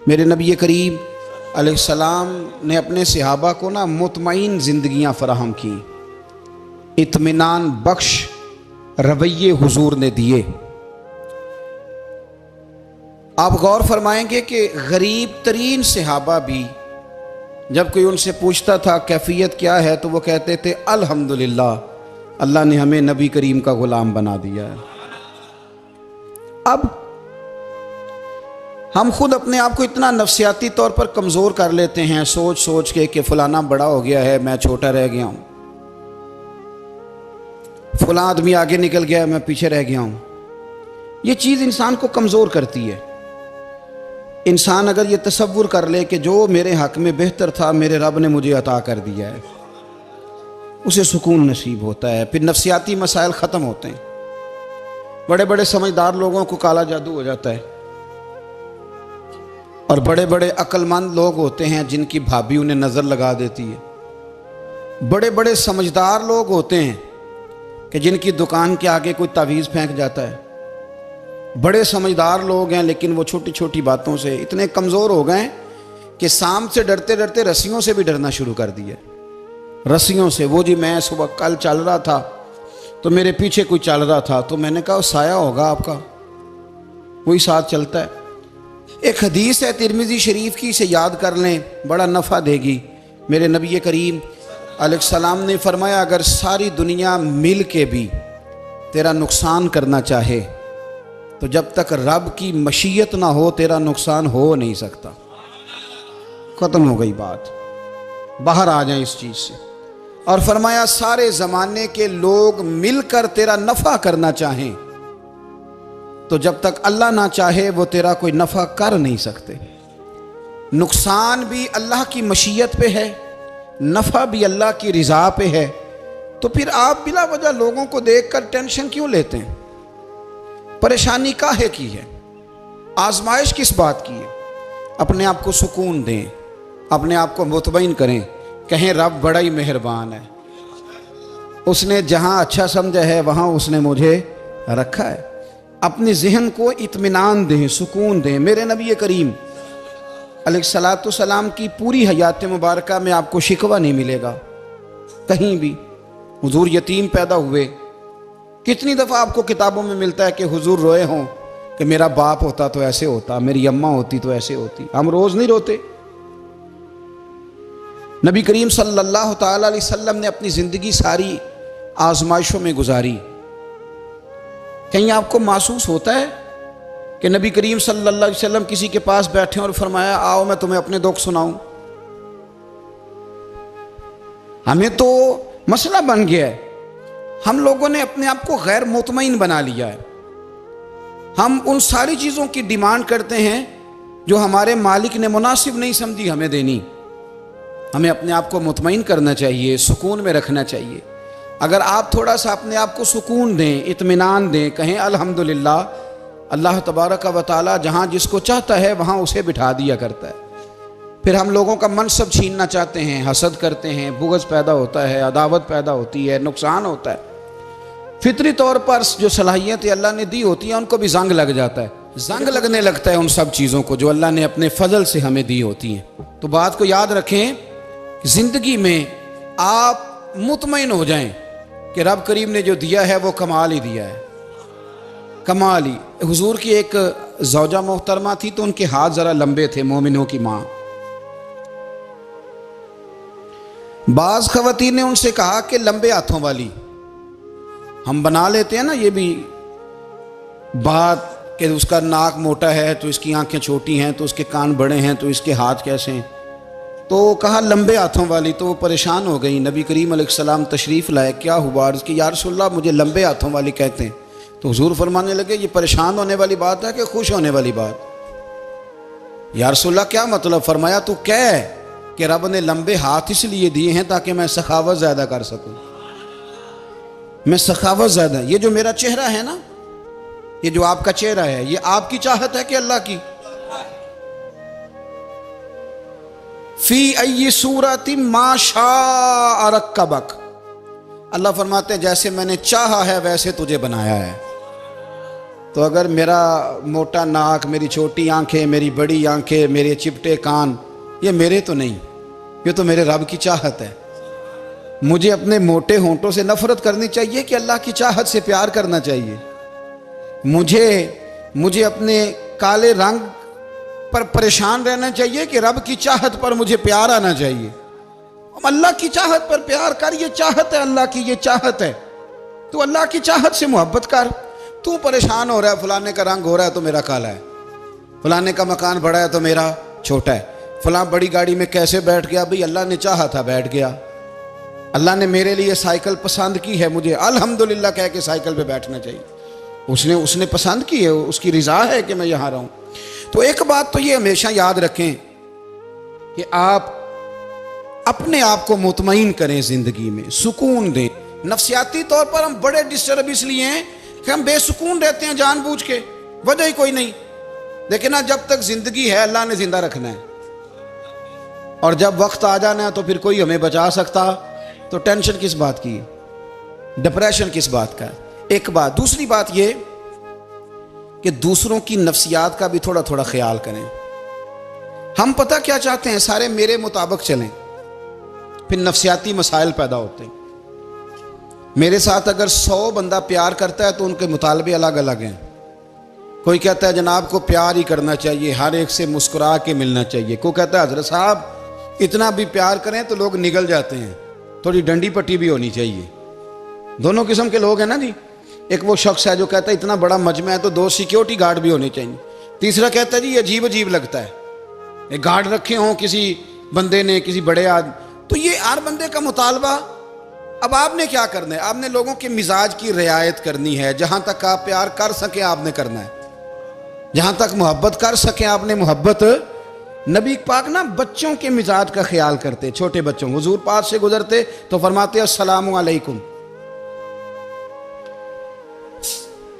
मेरे नबी करीम अलैहिस्सलाम ने अपने सहाबा को ना मुतमईन ज़िंदगियाँ फराहम की, इत्मीनान बख्श रवैये हुजूर ने दिए। आप गौर फरमाएंगे कि गरीब तरीन सहाबा भी जब कोई उनसे पूछता था कैफियत क्या है तो वो कहते थे अल्हम्दुलिल्लाह, अल्लाह ने हमें नबी करीम का गुलाम बना दिया है। अब हम खुद अपने आप को इतना नफ्सियाती तौर पर कमज़ोर कर लेते हैं सोच सोच के कि फलाना बड़ा हो गया है, मैं छोटा रह गया हूँ, फलां आदमी आगे निकल गया है, मैं पीछे रह गया हूँ। ये चीज़ इंसान को कमज़ोर करती है। इंसान अगर ये तसव्वुर कर ले कि जो मेरे हक़ में बेहतर था मेरे रब ने मुझे अता कर दिया है, उसे सुकून नसीब होता है, फिर नफ्सियाती मसाइल ख़त्म होते हैं। बड़े बड़े समझदार लोगों को काला जादू हो जाता है और बड़े बड़े अक्लमंद लोग होते हैं जिनकी भाभी उन्हें नज़र लगा देती है। बड़े बड़े समझदार लोग होते हैं कि जिनकी दुकान के आगे कोई तावीज़ फेंक जाता है। बड़े समझदार लोग हैं लेकिन वो छोटी छोटी बातों से इतने कमज़ोर हो गए कि सांप से डरते डरते रस्सियों से भी डरना शुरू कर दिया। रस्सियों से, वो जी मैं सुबह कल चल रहा था तो मेरे पीछे कोई चल रहा था तो मैंने कहा साया होगा आपका, वही साथ चलता है। एक हदीस है तिरमिज़ी शरीफ की, इसे याद कर लें, बड़ा नफ़ा देगी। मेरे नबी करीम अलैहिस्सलाम ने फरमाया अगर सारी दुनिया मिल के भी तेरा नुकसान करना चाहे तो जब तक रब की मशीयत ना हो तेरा नुकसान हो नहीं सकता। ख़त्म हो गई बात, बाहर आ जाए इस चीज़ से। और फरमाया सारे ज़माने के लोग मिलकर तेरा नफ़ा करना चाहें तो जब तक अल्लाह ना चाहे वो तेरा कोई नफ़ा कर नहीं सकते। नुकसान भी अल्लाह की मशीयत पे है, नफ़ा भी अल्लाह की रिज़ा पे है। तो फिर आप बिला वजह लोगों को देखकर टेंशन क्यों लेते हैं? परेशानी काहे की है? आजमाइश किस बात की है? अपने आप को सुकून दें, अपने आप को मुतमईन करें, कहें रब बड़ा ही मेहरबान है, उसने जहाँ अच्छा समझा है वहाँ उसने मुझे रखा है। अपने जहन को इत्मीनान दें, सुकून दें। मेरे नबी करीम अलैहिस्सलातु सलाम की पूरी हयात मुबारका में आपको शिकवा नहीं मिलेगा कहीं भी। हुजूर यतीम पैदा हुए, कितनी दफ़ा आपको किताबों में मिलता है कि हुजूर रोए हों कि मेरा बाप होता तो ऐसे होता, मेरी अम्मा होती तो ऐसे होती। हम रोज़ नहीं रोते। नबी करीम सल्लल्लाहु ताला अलैहि वसल्लम ने अपनी ज़िंदगी सारी आजमाइशों में गुजारी। कहीं आपको महसूस होता है कि नबी करीम सल्लल्लाहु अलैहि वसल्लम किसी के पास बैठे और फरमाया आओ मैं तुम्हें अपने दुख सुनाऊं? हमें तो मसला बन गया है, हम लोगों ने अपने आप को गैर मुतमईन बना लिया है। हम उन सारी चीज़ों की डिमांड करते हैं जो हमारे मालिक ने मुनासिब नहीं समझी हमें देनी। हमें अपने आप को मुतमईन करना चाहिए, सुकून में रखना चाहिए। अगर आप थोड़ा सा अपने आप को सुकून दें, इत्मीनान दें, कहें अल्हम्दुलिल्लाह, अल्लाह तबारक व तआला जहाँ जिसको चाहता है वहाँ उसे बिठा दिया करता है। फिर हम लोगों का मनसब छीनना चाहते हैं, हसद करते हैं, बुग़्ज़ पैदा होता है, अदावत पैदा होती है, नुकसान होता है। फितरी तौर पर जो सलाहियतें अल्लाह ने दी होती हैं उनको भी जंग लग जाता है, जंग लगने लगता है उन सब चीज़ों को जो अल्लाह ने अपने फजल से हमें दी होती हैं। तो बात को याद रखें, ज़िंदगी में आप मुतमईन हो जाएं कि रब करीम ने जो दिया है वो कमाल ही दिया है, कमाल ही। हुजूर की एक ज़ौजा मोहतरमा थी तो उनके हाथ ज़रा लंबे थे, मोमिनों की माँ। बाज़ ख़वातीन ने उनसे कहा कि लंबे हाथों वाली, हम बना लेते हैं ना ये भी बात कि उसका नाक मोटा है तो इसकी आंखें छोटी हैं, तो उसके कान बड़े हैं तो इसके हाथ कैसे हैं। तो कहा लंबे हाथों वाली, तो वो परेशान हो गई। नबी करीम अलैहिस्सलाम तशरीफ़ लाए, क्या हुआ? अर्ज़ की या रसूलल्लाह मुझे लंबे हाथों वाली कहते हैं। तो हुजूर फरमाने लगे ये परेशान होने वाली बात है कि खुश होने वाली बात? या रसूलल्लाह क्या मतलब? फरमाया तू कह कि रब ने लंबे हाथ इसलिए दिए हैं ताकि मैं सखावत ज़्यादा कर सकूँ, मैं सखावत ज़्यादा। ये जो मेरा चेहरा है ना, ये जो आपका चेहरा है, ये आपकी चाहत है कि अल्लाह की? फी अय्यि सूरति मा शाअ रक्कबक, अल्लाह फरमाते हैं जैसे मैंने चाहा है वैसे तुझे बनाया है। तो अगर मेरा मोटा नाक, मेरी छोटी आंखें, मेरी बड़ी आंखें, मेरे चिपटे कान, ये मेरे तो नहीं, ये तो मेरे रब की चाहत है। मुझे अपने मोटे होंठों से नफरत करनी चाहिए कि अल्लाह की चाहत से प्यार करना चाहिए? मुझे अपने काले रंग पर परेशान रहना चाहिए कि रब की चाहत पर मुझे प्यार आना चाहिए? अल्लाह की चाहत पर प्यार कर, ये चाहत है अल्लाह की, ये चाहत है। तो अल्लाह की चाहत से मोहब्बत कर। तू परेशान हो रहा है, फलाने का रंग हो रहा है तो मेरा काला है, फलाने का मकान बड़ा है तो मेरा छोटा है, फलां बड़ी गाड़ी में कैसे बैठ गया? भाई अल्लाह ने चाहा था बैठ गया। अल्लाह ने मेरे लिए साइकिल पसंद की है, मुझे अल्हम्दुलिल्लाह कह के साइकिल पे बैठना चाहिए। उसने पसंद की है, उसकी रिजा है कि मैं यहाँ रहूँ। तो एक बात तो ये हमेशा याद रखें कि आप अपने आप को मुतमईन करें, जिंदगी में सुकून दें। नफ्सियाती तौर पर हम बड़े डिस्टर्ब इसलिए हैं कि हम बेसुकून रहते हैं जानबूझ के, वजह ही कोई नहीं। लेकिन ना, जब तक जिंदगी है अल्लाह ने जिंदा रखना है, और जब वक्त आ जाना है तो फिर कोई हमें बचा सकता। तो टेंशन किस बात की है, डिप्रेशन किस बात का है? एक बात। दूसरी बात ये कि दूसरों की नफ्सियात का भी थोड़ा थोड़ा ख्याल करें। हम पता क्या चाहते हैं, सारे मेरे मुताबिक चलें, फिर नफ्सियाती मसाइल पैदा होते हैं। मेरे साथ अगर 100 बंदा प्यार करता है तो उनके मुतालबे अलग अलग हैं। कोई कहता है जनाब को प्यार ही करना चाहिए, हर एक से मुस्कुरा के मिलना चाहिए। कोई कहता है हजरत साहब इतना भी प्यार करें तो लोग निगल जाते हैं, थोड़ी डंडी पट्टी भी होनी चाहिए। दोनों किस्म के लोग हैं ना जी। एक वो शख्स है जो कहता है इतना बड़ा मजमा है तो 2 सिक्योरिटी गार्ड भी होने चाहिए। तीसरा कहता है जी अजीब अजीब लगता है, एक गार्ड रखे हों किसी बंदे ने, किसी बड़े आदमी। तो ये हर बंदे का मुतालबा। अब आपने क्या करना है? आपने लोगों के मिजाज की रियायत करनी है। जहां तक आप प्यार कर सके आपने करना है, जहां तक मोहब्बत कर सके आपने मोहब्बत। नबी पाक ना बच्चों के मिजाज का ख्याल करते, छोटे बच्चों। हुजूर पास से गुजरते तो फरमाते अस्सलामु अलैकुम।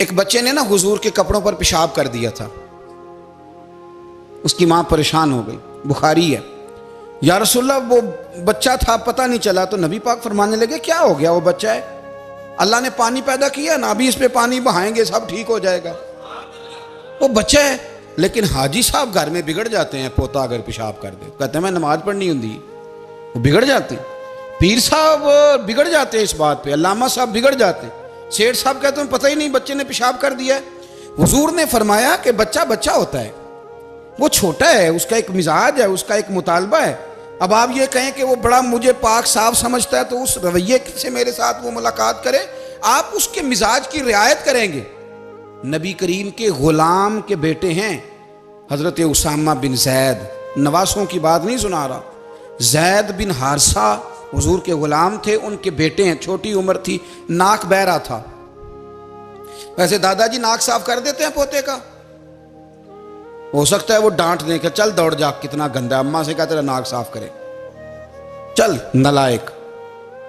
एक बच्चे ने ना हुजूर के कपड़ों पर पेशाब कर दिया था, उसकी मां परेशान हो गई, बुखारी है। या रसूलल्लाह वो बच्चा था, पता नहीं चला। तो नबी पाक फरमाने लगे क्या हो गया, वो बच्चा है, अल्लाह ने पानी पैदा किया ना, अभी इस पे पानी बहाएंगे सब ठीक हो जाएगा। वो बच्चा है। लेकिन हाजी साहब घर में बिगड़ जाते हैं, पोता अगर पेशाब कर दे, कहते हैं मैं नमाज पढ़नी होती, वो बिगड़ जाते हैं। पीर साहब बिगड़ जाते हैं इस बात पे, अल्लामा साहब बिगड़ जाते हैं। सेठ साहब कहते हैं पता ही नहीं बच्चे ने पेशाब कर दिया है। हुजूर ने फरमाया कि बच्चा बच्चा होता है, वो छोटा है, उसका एक मिजाज है, उसका एक मुतालबा है। अब आप ये कहें कि वो बड़ा मुझे पाक साफ समझता है तो उस रवैये से मेरे साथ वो मुलाकात करे, आप उसके मिजाज की रियायत करेंगे। नबी करीम के गुलाम के बेटे हैं हजरत उसामा बिन जैद, नवासों की बात नहीं सुना रहा। जैद बिन हारसा हुजूर के गुलाम थे, उनके बेटे हैं। छोटी उम्र थी, नाक बह रहा था। वैसे दादाजी नाक साफ कर देते हैं पोते का, हो सकता है वो डांट दें कि चल दौड़ जा, कितना गंदा, अम्मा से कहा तेरा नाक साफ करे, चल नलायक।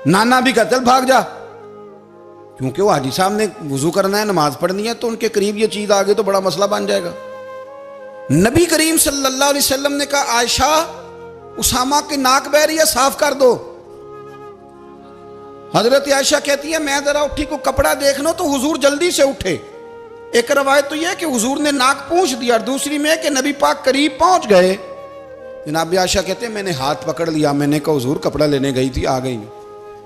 नाना भी कहा चल भाग जा, क्योंकि वो हाजी साहब ने वुजू करना है, नमाज पढ़नी है, तो उनके करीब ये चीज आ गई तो बड़ा मसला बन जाएगा। नबी करीम सल्लल्लाहु अलैहि वसल्लम ने कहा आयशा उसामा की नाक बह रही है, साफ कर दो। हजरत आयशा कहती है मैं जरा उठी को कपड़ा देख लो तो हुजूर जल्दी से उठे। एक रवायत तो यह कि हुजूर ने नाक पूंछ दिया, और दूसरी में कि नबी पाक करीब पहुंच गए। जनाब आयशा कहते हैं मैंने हाथ पकड़ लिया, मैंने कहा हुजूर कपड़ा लेने गई थी, आ गई।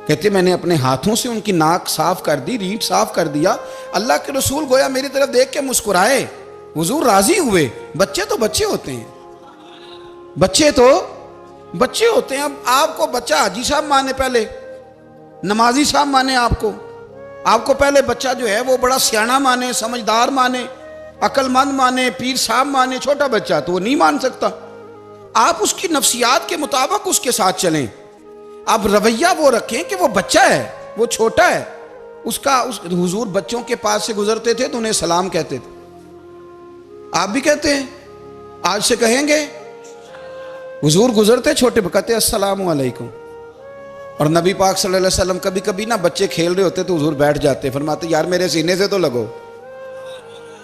कहते मैंने अपने हाथों से उनकी नाक साफ कर दी, रीढ़ साफ कर दिया। अल्लाह के रसूल गोया मेरी तरफ देख के मुस्कुराए, हुजूर राजी हुए। बच्चे तो बच्चे होते हैं, बच्चे तो बच्चे होते हैं। अब आपको बच्चा हाजी साहब माने, पहले नमाजी साहब माने, आपको पहले बच्चा जो है वो बड़ा सियाना माने, समझदार माने, अक्लमंद माने, पीर साहब माने। छोटा बच्चा तो वो नहीं मान सकता। आप उसकी नफ्सियात के मुताबिक उसके साथ चलें। आप रवैया वो रखें कि वो बच्चा है, वो छोटा है। हुजूर बच्चों के पास से गुजरते थे तो उन्हें सलाम कहते थे। आप भी कहते हैं, आज से कहेंगे। हुजूर गुजरते छोटे कहते अस्सलामु अलैकुम। और नबी पाक सल्लल्लाहु अलैहि वसल्लम कभी कभी ना बच्चे खेल रहे होते तो हुजूर बैठ जाते, फरमाते यार मेरे सीने से तो लगो।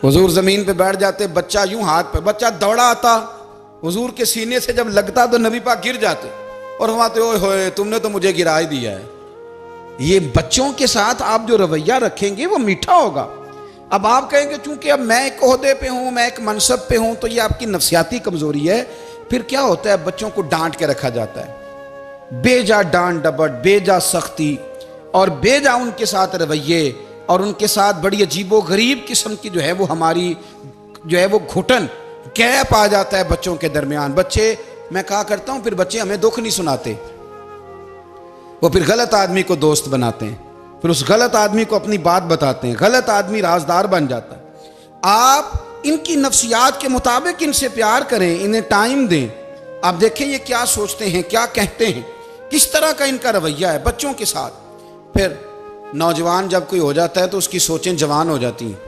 हुजूर जमीन पे बैठ जाते, बच्चा यूं हाथ पे, बच्चा दौड़ा आता, हुजूर के सीने से जब लगता तो नबी पाक गिर जाते और फरमाते ओए होए तुमने तो मुझे गिरा ही दिया है। ये बच्चों के साथ आप जो रवैया रखेंगे वो मीठा होगा। अब आप कहेंगे चूंकि अब मैं एक ओहदे पे हूं, मैं एक मनसब पे हूं, तो ये आपकी नफसियाती कमजोरी है। फिर क्या होता है, बच्चों को डांट के रखा जाता है, बेजा डांट डपट, बेजा सख्ती और बेजा उनके साथ रवैये और उनके साथ बड़ी अजीबो गरीब किस्म की जो है वो हमारी जो है वो घुटन गैप आ जाता है बच्चों के दरमियान। बच्चे, मैं कहा करता हूं, फिर बच्चे हमें दुख नहीं सुनाते, वो फिर गलत आदमी को दोस्त बनाते हैं, फिर उस गलत आदमी को अपनी बात बताते हैं, गलत आदमी राजदार बन जाता है। आप इनकी नफ्सियात के मुताबिक इनसे प्यार करें, इन्हें टाइम दें। आप देखें ये क्या सोचते हैं, क्या कहते हैं, किस तरह का इनका रवैया है बच्चों के साथ। फिर नौजवान जब कोई हो जाता है तो उसकी सोचें जवान हो जाती हैं।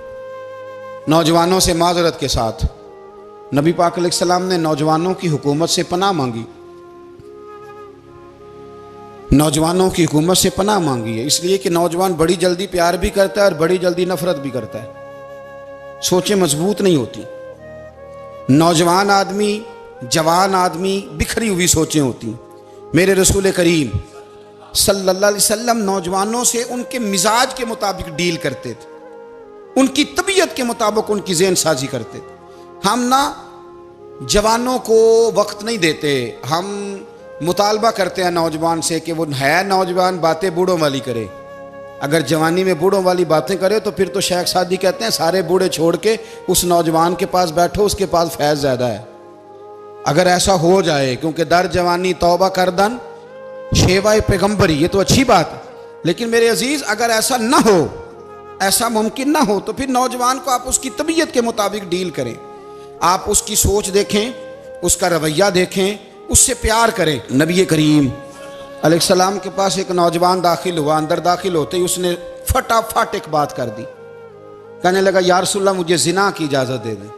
नौजवानों से माजरत के साथ नबी पाक अलैहिस्सलाम ने नौजवानों की हुकूमत से पनाह मांगी, नौजवानों की हुकूमत से पनाह मांगी है, इसलिए कि नौजवान बड़ी जल्दी प्यार भी करता है और बड़ी जल्दी नफरत भी करता है, सोचें मजबूत नहीं होती। नौजवान आदमी, जवान आदमी, बिखरी हुई सोचें होती। मेरे रसूल करीम सल्लल्लाहु अलैहि वसल्लम नौजवानों से उनके मिजाज के मुताबिक डील करते थे, उनकी तबीयत के मुताबिक उनकी ज़हन साजी करते थे। हम ना जवानों को वक्त नहीं देते, हम मुतालबा करते हैं नौजवान से कि वो है नौजवान, बातें बूढ़ों वाली करे। अगर जवानी में बूढ़ों वाली बातें करे तो फिर तो शेख सादी कहते हैं सारे बूढ़े छोड़ के उस नौजवान के पास बैठो, उसके पास फैज़ ज़्यादा है। अगर ऐसा हो जाए, क्योंकि दर जवानी तौबा करदन शेवाए पैगम्बरी, ये तो अच्छी बात है, लेकिन मेरे अजीज़ अगर ऐसा ना हो, ऐसा मुमकिन ना हो, तो फिर नौजवान को आप उसकी तबीयत के मुताबिक डील करें। आप उसकी सोच देखें, उसका रवैया देखें, उससे प्यार करें। नबी करीम अलैहिस्सलाम के पास एक नौजवान दाखिल हुआ, अंदर दाखिल होते ही उसने फटाफट एक बात कर दी, कहने लगा या रसूलल्लाह मुझे जिना की इजाज़त दे दें।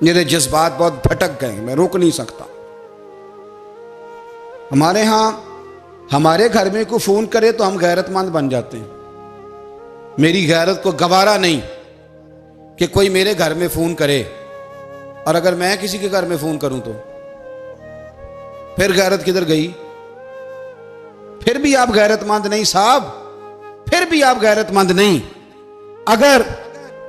मेरे जज्बात बहुत भटक गए, मैं रोक नहीं सकता। हमारे यहाँ हमारे घर में कोई फ़ोन करे तो हम गैरतमंद बन जाते हैं। मेरी गैरत को गवारा नहीं कि कोई मेरे घर में फ़ोन करे, और अगर मैं किसी के घर में फ़ोन करूं तो फिर गैरत किधर गई? फिर भी आप गैरतमंद नहीं साहब, फिर भी आप गैरतमंद नहीं। अगर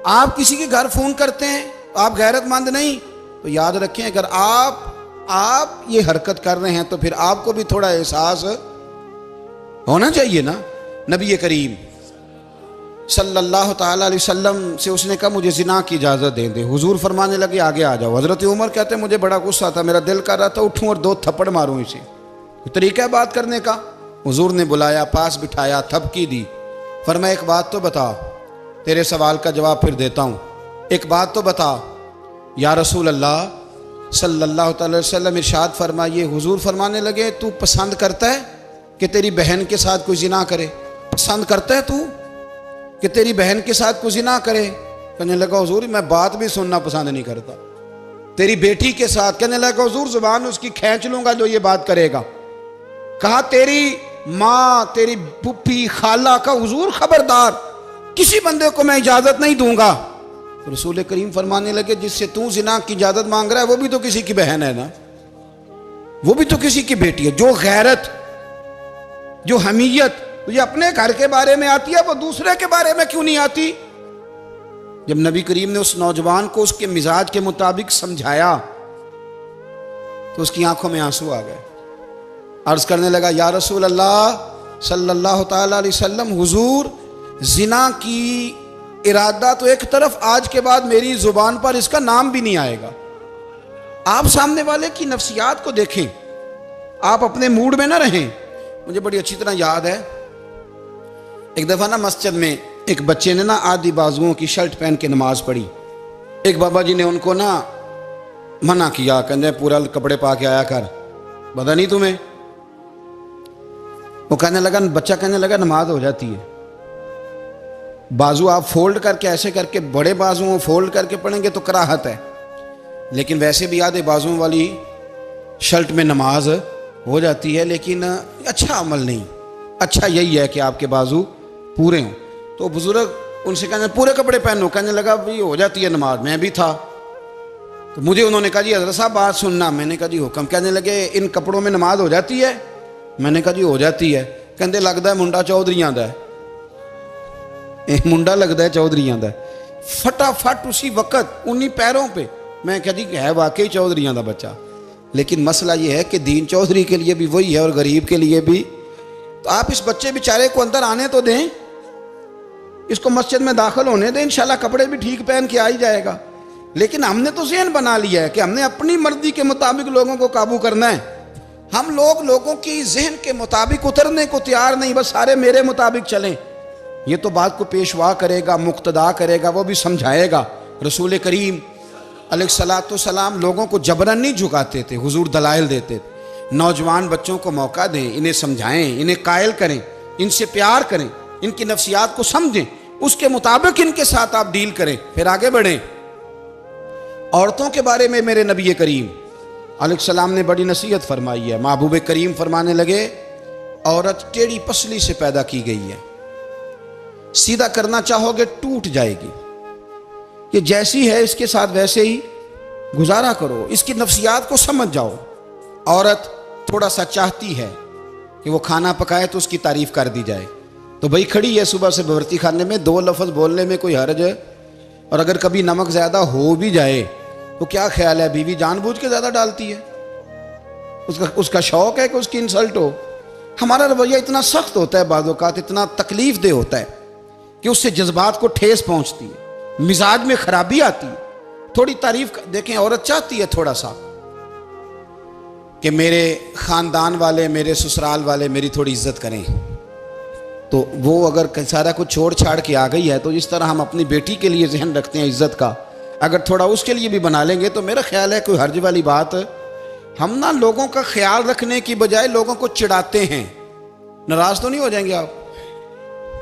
आप किसी के घर फ़ोन करते हैं तो आप गैरतमंद नहीं, तो याद रखें अगर आप ये हरकत कर रहे हैं तो फिर आपको भी थोड़ा एहसास होना चाहिए ना। नबी करीम सल्लल्लाहु ताला अलैहि वसल्लम से उसने कहा मुझे जिना की इजाज़त दे दे। हुजूर फरमाने लगे आगे आ जाओ। हज़रत उमर कहते हैं मुझे बड़ा गुस्सा था, मेरा दिल कर रहा था उठूं और 2 थप्पड़ मारूं इसे। तरीका है बात करने का। हुजूर ने बुलाया, पास बिठाया, थपकी दी, फरमाया एक बात तो बता, तेरे सवाल का जवाब फिर देता हूँ, एक बात तो बता। या रसूल अल्लाह सल्लल्लाहु अलैहि वसल्लम इरशाद फरमाइए। हुजूर फरमाने लगे तू पसंद करता है कि तेरी बहन के साथ कोई जिना करे? पसंद करता है तू कि तेरी बहन के साथ कोई जिना करे? कहने लगा हुजूर मैं बात भी सुनना पसंद नहीं करता। तेरी बेटी के साथ? कहने लगा हुजूर जुबान उसकी खींच लूंगा जो ये बात करेगा। कहा तेरी माँ, तेरी पुप्पी, खाला का? हुजूर खबरदार, किसी बंदे को मैं इजाजत नहीं दूंगा। तो रसूल करीम फरमाने लगे जिससे तू जिना की इजाजत मांग रहा है वो भी तो किसी की बहन है ना, वो भी तो किसी की बेटी है। जो गैरत, जो हमीयत तुझे अपने घर के बारे में आती है वो दूसरे के बारे में क्यों नहीं आती? जब नबी करीम ने उस नौजवान को उसके मिजाज के मुताबिक समझाया तो उसकी आंखों में आंसू आ गए। अर्ज करने लगा या रसूल अल्लाह सल्लल्लाहु ताला अलैहि वसल्लम, हुजूर जिना की इरादा तो एक तरफ, आज के बाद मेरी जुबान पर इसका नाम भी नहीं आएगा। आप सामने वाले की नफ्सियात को देखें, आप अपने मूड में ना रहें। मुझे बड़ी अच्छी तरह याद है एक दफ़ा ना मस्जिद में एक बच्चे ने ना आधी बाजुओं की शर्ट पहन के नमाज पढ़ी। एक बाबा जी ने उनको ना मना किया, कहते पूरा कपड़े पा के आया कर, पता नहीं तुम्हें? वो कहने लगा, बच्चा कहने लगा नमाज हो जाती है, बाजू आप फोल्ड करके ऐसे करके, बड़े बाजुओं फोल्ड करके पढ़ेंगे तो कराहत है, लेकिन वैसे भी आधे बाजुओं वाली शर्ट में नमाज हो जाती है, लेकिन अच्छा अमल नहीं। अच्छा यही है कि आपके बाजू पूरे हों। तो बुजुर्ग उनसे कहने पूरे कपड़े पहनो। कहने लगा भाई हो जाती है नमाज, मैं भी था। तो मुझे उन्होंने कहा जी हज़रत साहब बात सुनना। मैंने कहा जी हुक्म। कहने लगे इन कपड़ों में नमाज हो जाती है? मैंने कहा जी हो जाती है। कहते लगता है मुंडा चौधरी आंदा है। एक मुंडा लगता है चौधरियां का, फटाफट उसी वक्त उन्हीं पैरों पे। मैं कह दी है वाकई चौधरियां का बच्चा। लेकिन मसला ये है कि दीन चौधरी के लिए भी वही है और गरीब के लिए भी। तो आप इस बच्चे बेचारे को अंदर आने तो दें, इसको मस्जिद में दाखिल होने दें, इंशाल्लाह कपड़े भी ठीक पहन के आ ही जाएगा। लेकिन हमने तो ज़हन बना लिया है कि हमने अपनी मर्जी के मुताबिक लोगों को काबू करना है। हम लोगों की जहन के मुताबिक उतरने को तैयार नहीं, बस सारे मेरे मुताबिक चलें। ये तो बात को पेशवा करेगा, मुक्तदा करेगा, वो भी समझाएगा। रसूल करीम अलैहिस्सलाम लोगों को जबरन नहीं झुकाते थे, हुजूर दलाइल देते थे। नौजवान बच्चों को मौका दें, इन्हें समझाएं, इन्हें कायल करें, इनसे प्यार करें, इनकी नफ्सियात को समझें, उसके मुताबिक इनके साथ आप डील करें, फिर आगे बढ़ें। औरतों के बारे में मेरे नबी करीम अलैहिस्सलाम ने बड़ी नसीहत फरमाई है। महबूब करीम फरमाने लगे, औरत टेढ़ी पसली से पैदा की गई है, सीधा करना चाहोगे टूट जाएगी। ये जैसी है इसके साथ वैसे ही गुजारा करो, इसकी नफ्सियात को समझ जाओ। औरत थोड़ा सा चाहती है कि वो खाना पकाए तो उसकी तारीफ कर दी जाए, तो भाई खड़ी है सुबह से बवर्ती खाने में, दो लफ्ज़ बोलने में कोई हर्ज है। और अगर कभी नमक ज़्यादा हो भी जाए तो क्या ख्याल है, बीवी जानबूझ के ज़्यादा डालती है, उसका शौक है कि उसकी इंसल्ट हो। हमारा रवैया इतना सख्त होता है, बाज़ औक़ात इतना तकलीफ दे होता है कि उससे जज्बात को ठेस पहुँचती है, मिजाज में खराबी आती है। थोड़ी तारीफ देखें, औरत चाहती है थोड़ा सा कि मेरे ख़ानदान वाले, मेरे ससुराल वाले मेरी थोड़ी इज्जत करें, तो वो अगर सारा कुछ छोड़ छाड़ के आ गई है, तो जिस तरह हम अपनी बेटी के लिए जहन रखते हैं इज्जत का, अगर थोड़ा उसके लिए भी बना लेंगे तो मेरा ख्याल है कोई हर्ज वाली बात। हम ना लोगों का ख्याल रखने की बजाय लोगों को चिढ़ाते हैं। नाराज तो नहीं हो जाएंगे आप?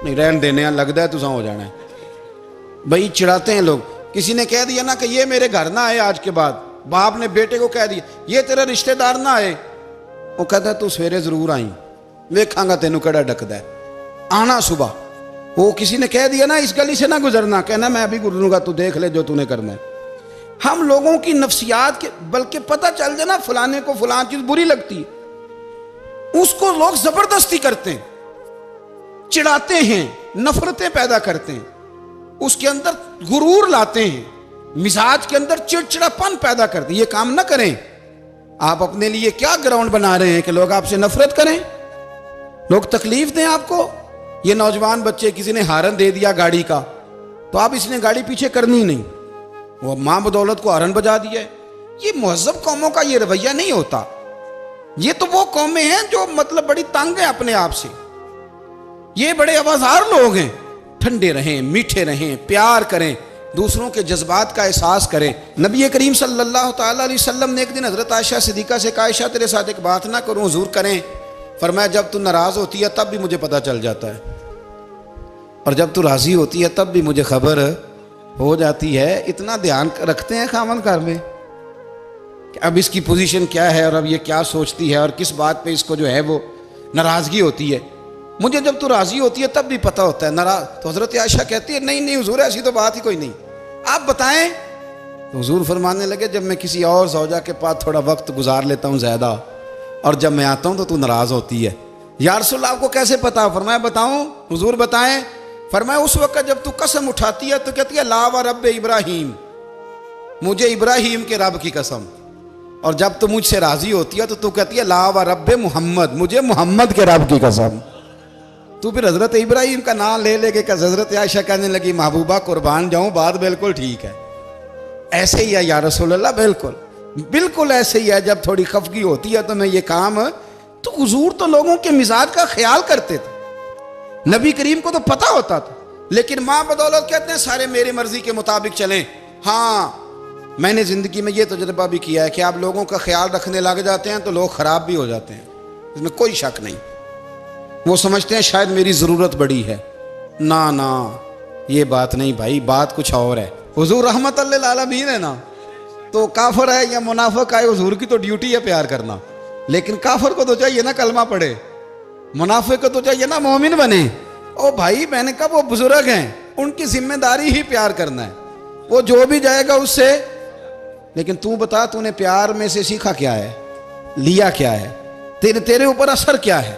नहीं, रहन देने लगता है तुझा हो जाना है भाई, चिढ़ाते हैं लोग। किसी ने कह दिया ना कि ये मेरे घर ना आए आज के बाद, बाप ने बेटे को कह दिया ये तेरा रिश्तेदार ना आए, वो कहता है तू सवेरे जरूर आई, वेखांगा तेनू कड़ा डकदा है, आना सुबह। वो किसी ने कह दिया ना इस गली से ना गुजरना, कहना मैं अभी गुजरूंगा, तू देख ले जो तूने करना है। हम लोगों की नफ्सियात के, बल्कि पता चल जाए ना फलाने को फलान चीज बुरी लगती है, उसको लोग जबरदस्ती करते हैं, चिढ़ाते हैं, नफरतें पैदा करते हैं, उसके अंदर गुरूर लाते हैं, मिजाज के अंदर चिड़चिड़ापन पैदा करते हैं। ये काम ना करें। आप अपने लिए क्या ग्राउंड बना रहे हैं कि लोग आपसे नफरत करें, लोग तकलीफ दें आपको। ये नौजवान बच्चे, किसी ने हारन दे दिया गाड़ी का, तो आप इसने गाड़ी पीछे करनी नहीं, वो मां बदौलत को हारन बजा दिया है। ये मुहज़्ज़ब कौमों का ये रवैया नहीं होता। ये तो वो कौमें हैं जो मतलब बड़ी तंग है अपने आप से, ये बड़े आवाज़ार लोग हैं। ठंडे रहें, मीठे रहें, प्यार करें, दूसरों के जज्बात का एहसास करें। नबी करीम सल्लल्लाहु ताला अलैहि वसल्लम ने एक दिन हज़रत आयशा सिद्दीक़ा से कहा, आयशा तेरे साथ एक बात ना करूं, हुजूर करें। फरमाया जब तू नाराज़ होती है तब भी मुझे पता चल जाता है, और जब तू राज़ी होती है तब भी मुझे खबर हो जाती है। इतना ध्यान रखते हैं खामन घर में कि अब इसकी पोजीशन क्या है और अब ये क्या सोचती है और किस बात पे इसको जो है वो नाराज़गी होती है। मुझे जब तू राज़ी होती है तब भी पता होता है नाराज़। तो हज़रत आयशा कहती है नहीं नहीं हुजूर ऐसी तो बात ही कोई नहीं, आप बताएं। तो हुजूर फरमाने लगे जब मैं किसी और ज़ौजा के पास थोड़ा वक्त गुजार लेता हूँ ज़्यादा, और जब मैं आता हूँ तो तू नाराज़ होती है। या रसूल अल्लाह आपको कैसे पता? फरमाया बताऊँ हुजूर बताएं। फरमाया उस वक्त जब तू कसम उठाती है तो कहती है ला व रब इब्राहीम, मुझे इब्राहीम के रब की कसम। और जब तू मुझसे राज़ी होती है तो तू कहती है ला व रब मोहम्मद, मुझे मोहम्मद के रब की कसम। तू फिर हज़रत इब्राहीम का नाम ले लेके का हज़रत आयशा कहने लगी महबूबा कुर्बान जाऊँ, बात बिल्कुल ठीक है, ऐसे ही है या रसूल अल्लाह, बिल्कुल बिल्कुल ऐसे ही है। जब थोड़ी खफगी होती है तो मैं ये काम, तो हुजूर तो लोगों के मिजाज का ख्याल करते थे, नबी करीम को तो पता होता था। लेकिन माँ बदौलत कहते हैं सारे मेरी मर्जी के मुताबिक चलें। हाँ, मैंने ज़िंदगी में ये तजुर्बा भी किया है कि आप लोगों का ख्याल रखने लग जाते हैं तो लोग ख़राब भी हो जाते हैं, इसमें कोई शक नहीं। वो समझते हैं शायद मेरी ज़रूरत बड़ी है, ना ना ये बात नहीं भाई, बात कुछ और है। हुजूर रहमत लिल आलमीन है ना, तो काफिर है या मुनाफिक है, हुजूर की तो ड्यूटी है प्यार करना। लेकिन काफिर को तो चाहिए ना कलमा पढ़े, मुनाफिक को तो चाहिए ना मोमिन बने। ओ भाई मैंने कहा वो बुजुर्ग हैं, उनकी जिम्मेदारी ही प्यार करना है, वो जो भी जाएगा उससे। लेकिन तू बता तूने प्यार में से सीखा क्या है, लिया क्या है, तेरे ऊपर असर क्या है?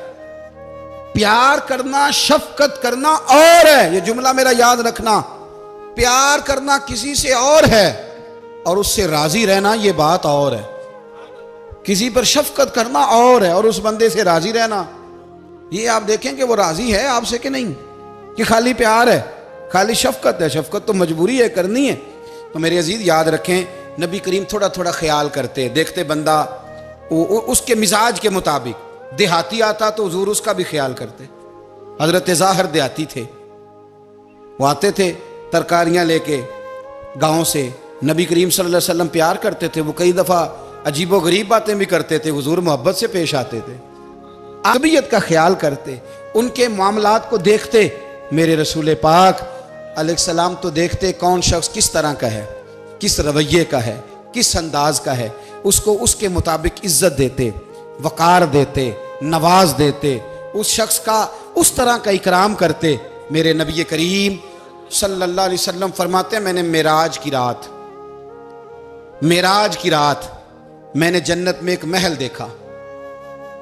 प्यार करना, शफकत करना और है, ये जुमला मेरा याद रखना। प्यार करना किसी से और है और उससे राजी रहना ये बात और है। किसी पर शफकत करना और है और उस बंदे से राजी रहना, ये आप देखें कि वो राजी है आपसे कि नहीं, कि खाली प्यार है, खाली शफकत है। शफकत तो मजबूरी है, करनी है। तो मेरे अजीज याद रखें, नबी करीम थोड़ा थोड़ा ख्याल करते, देखते बंदा उसके मिजाज के मुताबिक, देहाती आता तो हुजूर उसका भी ख्याल करते। हजरत ज़ाहिर देहाती थे, वो आते थे तरकारियां लेके गांव से, नबी करीम सल्लल्लाहु अलैहि वसल्लम प्यार करते थे, वो कई दफ़ा अजीबो गरीब बातें भी करते थे, हुजूर मोहब्बत से पेश आते थे, तबीयत का ख्याल करते, उनके मामलात को देखते। मेरे रसूल पाक अलैहिस्सलाम तो देखते कौन शख्स किस तरह का है, किस रवैये का है, किस अंदाज का है, उसको उसके मुताबिक इज्जत देते, वक़ार देते, नवाज देते, उस शख्स का उस तरह का इकराम करते। मेरे नबी करीम सल्लल्लाहु अलैहि वसल्लम फरमाते हैं, मैंने मेराज की रात मैंने जन्नत में एक महल देखा।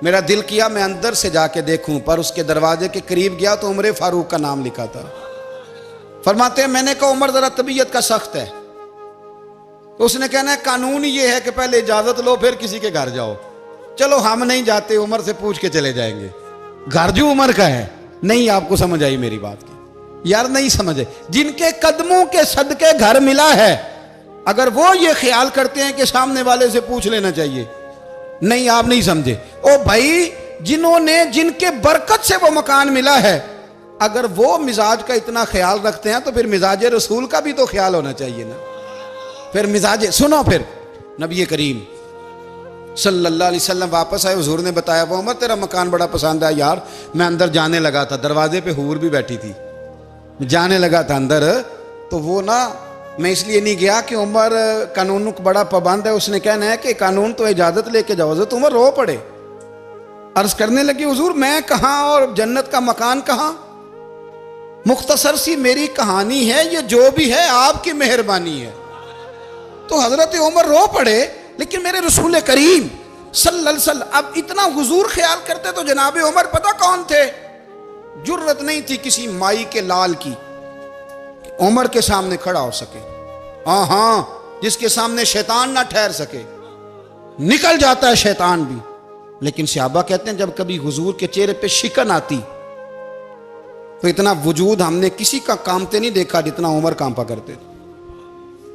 मेरा दिल किया मैं अंदर से जाके देखूं, पर उसके दरवाजे के करीब गया तो उमर फारूक का नाम लिखा था। फरमाते हैं मैंने कहा उमर जरा तबीयत का सख्त है। उसने कहना है कानून ये है कि पहले इजाजत लो फिर किसी के घर जाओ। चलो हम नहीं जाते, उमर से पूछ के चले जाएंगे। घर जो उमर का है, नहीं आपको समझ आई मेरी बात की यार, नहीं समझे। जिनके कदमों के सदके घर मिला है, अगर वो ये ख्याल करते हैं कि सामने वाले से पूछ लेना चाहिए, नहीं आप नहीं समझे। ओ भाई, जिन्होंने जिनके बरकत से वो मकान मिला है, अगर वो मिजाज का इतना ख्याल रखते हैं तो फिर मिजाज रसूल का भी तो ख्याल होना चाहिए ना। फिर मिजाज सुनो, फिर नबी करीम सल्लल्लाहु अलैहि वसल्लम वापस आए, हुजूर ने बताया वो उमर तेरा मकान बड़ा पसंद है यार। मैं अंदर जाने लगा था, दरवाजे पे हूर भी बैठी थी, जाने लगा था अंदर, तो वो ना मैं इसलिए नहीं गया कि उमर कानून को बड़ा पाबंद है। उसने कहना है कि कानून तो इजाजत लेके जाओ। तो उमर रो पड़े, अर्ज करने लगी हुजूर मैं कहाँ और जन्नत का मकान कहाँ। मुख्तसर सी मेरी कहानी है, ये जो भी है आपकी मेहरबानी है। तो हजरत उमर रो पड़े। लेकिन मेरे रसूल करीम सल्लल्लाहु अलैहि वसल्लम अब इतना हुजूर ख्याल करते तो जनाब उमर पता कौन थे, जुर्रत नहीं थी किसी माई के लाल की उमर के सामने खड़ा हो सके। हाँ, जिसके सामने शैतान ना ठहर सके, निकल जाता है शैतान भी। लेकिन सहाबा कहते हैं जब कभी हुजूर के चेहरे पे शिकन आती तो इतना वजूद हमने किसी का कांपते नहीं देखा जितना उमर कांपा करते थे।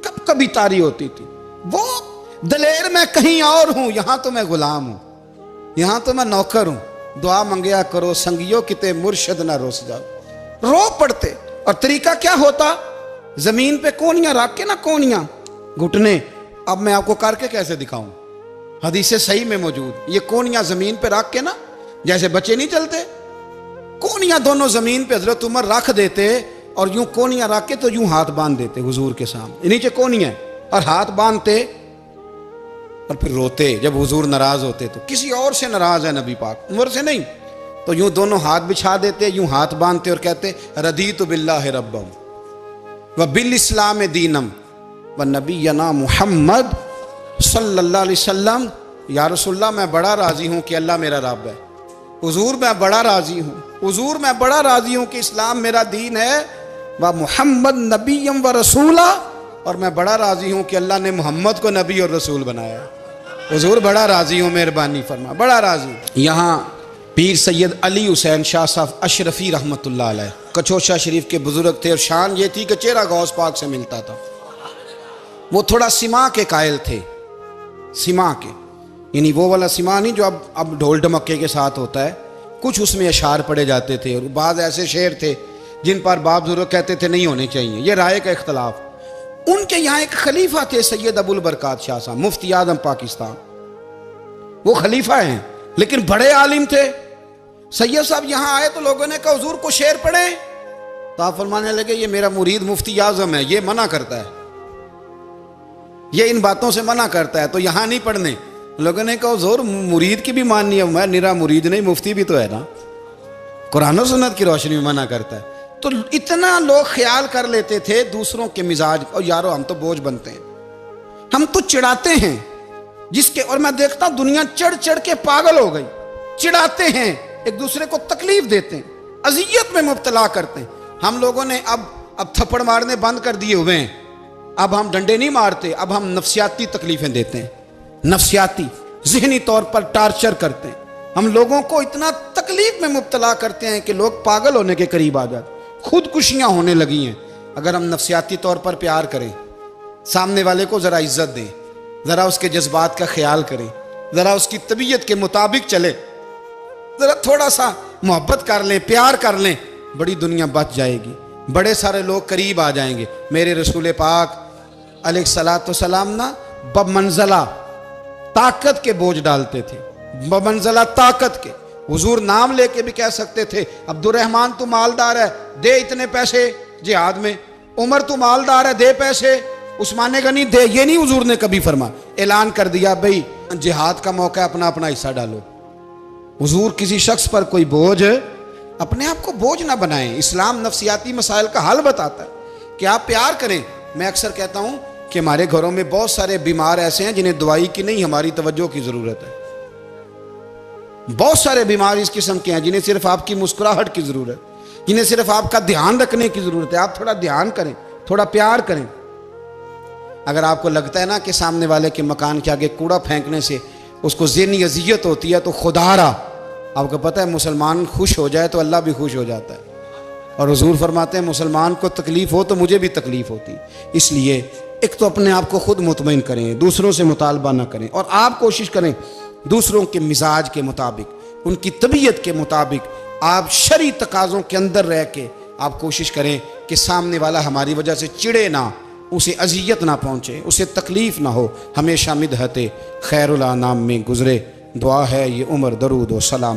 कब कभी तारी होती थी वो दलेर मैं कहीं और हूं, यहां तो मैं गुलाम हूं, यहां तो मैं नौकर हूं। दुआ मंगया करो संगियो किते मुर्शद ना रोस जाओ। रो पड़ते। और तरीका क्या होता, जमीन पे कोनियां रख के ना, कोनियां घुटने, अब मैं आपको करके कैसे दिखाऊं, हदीस सही में मौजूद। ये कोनियां जमीन पे रख के ना, जैसे बच्चे नहीं चलते, कोनियां दोनों जमीन पे हजरत उमर रख देते और यूं कोनियां रख के तो यूं हाथ बांध देते हुजूर के सामने, नीचे कोनियां और हाथ बांधते और फिर रोते। जब हुजूर नाराज होते तो किसी और से नाराज है नबी पाक, उमर से नहीं, तो यूं दोनों हाथ बिछा देते, यूं हाथ बांधते और कहते रदीतु बिल्लाहि रब्बम व बिल इस्लाम दीनम व नबीना मुहम्मद सल्लल्लाहु अलैहि वसल्लम। या रसूलल्लाह मैं बड़ा राजी हूं कि अल्लाह मेरा रब है। हुजूर मैं बड़ा राजी हूं, हुजूर मैं बड़ा राजी हूं कि इस्लाम मेरा दीन है। व मुहम्मद नबीयम व रसूला, और मैं बड़ा राजी हूं कि अल्लाह ने मोहम्मद को नबी और रसूल बनाया। हुजूर बड़ा राजी हूं, मेहरबानी फरमा, बड़ा राजी। यहाँ पीर सैयद अली हुसैन शाह साहब अशरफी रहमतुल्लाह अलैह कचौशा शरीफ के बुजुर्ग थे और शान ये थी कि चेहरा गौस पाक से मिलता था। वो थोड़ा सिमा के कायल थे, सिमा के, यानी वो वाला सिमा नहीं जो अब ढोल ढमक्के के साथ होता है, कुछ उसमें अशार पड़े जाते थे। और बाद ऐसे शेर थे जिन पर बाप बुजुर्ग कहते थे नहीं होने चाहिए, ये राय का इख्तलाफ। उनके यहाँ एक खलीफा थे सैयद अबुल बरकात शाह साहब, मुफ्ती आजम पाकिस्तान। वो खलीफा हैं लेकिन बड़े आलिम थे। सैयद साहब यहाँ आए तो लोगों ने कहा हुजूर को शेर पढ़े, तो आप फरमाने लगे ये मेरा मुरीद मुफ्ती आजम है, ये मना करता है, ये इन बातों से मना करता है, तो यहाँ नहीं पढ़ने। लोगों ने कहा हुजूर मुरीद की भी माननी है, मैं निरा मुरीद नहीं मुफ्ती भी तो है ना, कुरान और सुन्नत की रोशनी में मना करता है। तो इतना लोग ख्याल कर लेते थे दूसरों के मिजाज, और यारो हम तो बोझ बनते हैं, हम तो चिढ़ाते हैं जिसके, और मैं देखता दुनिया चढ़ चढ़ के पागल हो गई, चिढ़ाते हैं एक दूसरे को तकलीफ देते हैं, अजियत में मुब्तला करते हैं। हम लोगों ने अब थप्पड़ मारने बंद कर दिए हुए हैं, अब हम डंडे नहीं मारते, अब हम नफ्सियाती तकलीफें देते हैं, नफ्सियाती ज़हनी तौर पर टार्चर करते हैं। हम लोगों को इतना तकलीफ में मुब्तला करते हैं कि लोग पागल होने के करीब आ जाते, खुदकुशियां होने लगी हैं। अगर हम नफ्सियाती तौर पर प्यार करें, सामने वाले को ज़रा इज्जत दें, ज़रा उसके जज्बात का ख्याल करें, ज़रा उसकी तबीयत के मुताबिक चले, ज़रा थोड़ा सा मोहब्बत कर लें, प्यार कर लें, बड़ी दुनिया बच जाएगी, बड़े सारे लोग करीब आ जाएंगे। मेरे रसूल पाक अलैहिस्सलाम ना बमंज़ला ताकत के बोझ डालते थे, बमंज़ला ताकत के। हुजूर नाम लेके भी कह सकते थे, अब्दुर्रहमान तू मालदार है, दे इतने पैसे जिहाद में, उमर तू मालदार है, दे पैसे, उस्मान गनी दे। ये नहीं हुजूर ने कभी फरमा, ऐलान कर दिया भाई जिहाद का मौका है, अपना अपना हिस्सा डालो। हुजूर किसी शख्स पर कोई बोझ, अपने आप को बोझ ना बनाएं। इस्लाम नफ्सियाती मसाइल का हल बताता है कि आप प्यार करें। मैं अक्सर कहता हूं कि हमारे घरों में बहुत सारे बीमार ऐसे हैं जिन्हें दवाई की नहीं, हमारी तवज्जो की जरूरत है। बहुत सारे बीमार इस किस्म के हैं जिन्हें सिर्फ आपकी मुस्कुराहट की जरूरत, जिन्हें सिर्फ आपका ध्यान रखने की जरूरत है। आप थोड़ा ध्यान करें, थोड़ा प्यार करें। अगर आपको लगता है ना कि सामने वाले के मकान के आगे कूड़ा फेंकने से उसको ज़हनी अजियत होती है, तो खुदारा, आपको पता है मुसलमान खुश हो जाए तो अल्लाह भी खुश हो जाता है। और हुजूर फरमाते हैं मुसलमान को तकलीफ हो तो मुझे भी तकलीफ होती। इसलिए एक तो अपने आप को खुद मुतमईन करें, दूसरों से मुतालबा ना करें, और आप कोशिश करें दूसरों के मिजाज के मुताबिक, उनकी तबीयत के मुताबिक, आप शरई तकाज़ों के अंदर रह के आप कोशिश करें कि सामने वाला हमारी वजह से चिड़े ना, उसे अजियत ना पहुँचे, उसे तकलीफ़ ना हो, हमेशा मिदहते खैरुल अनाम में गुज़रे। दुआ है ये उम्र दरूद व सलाम।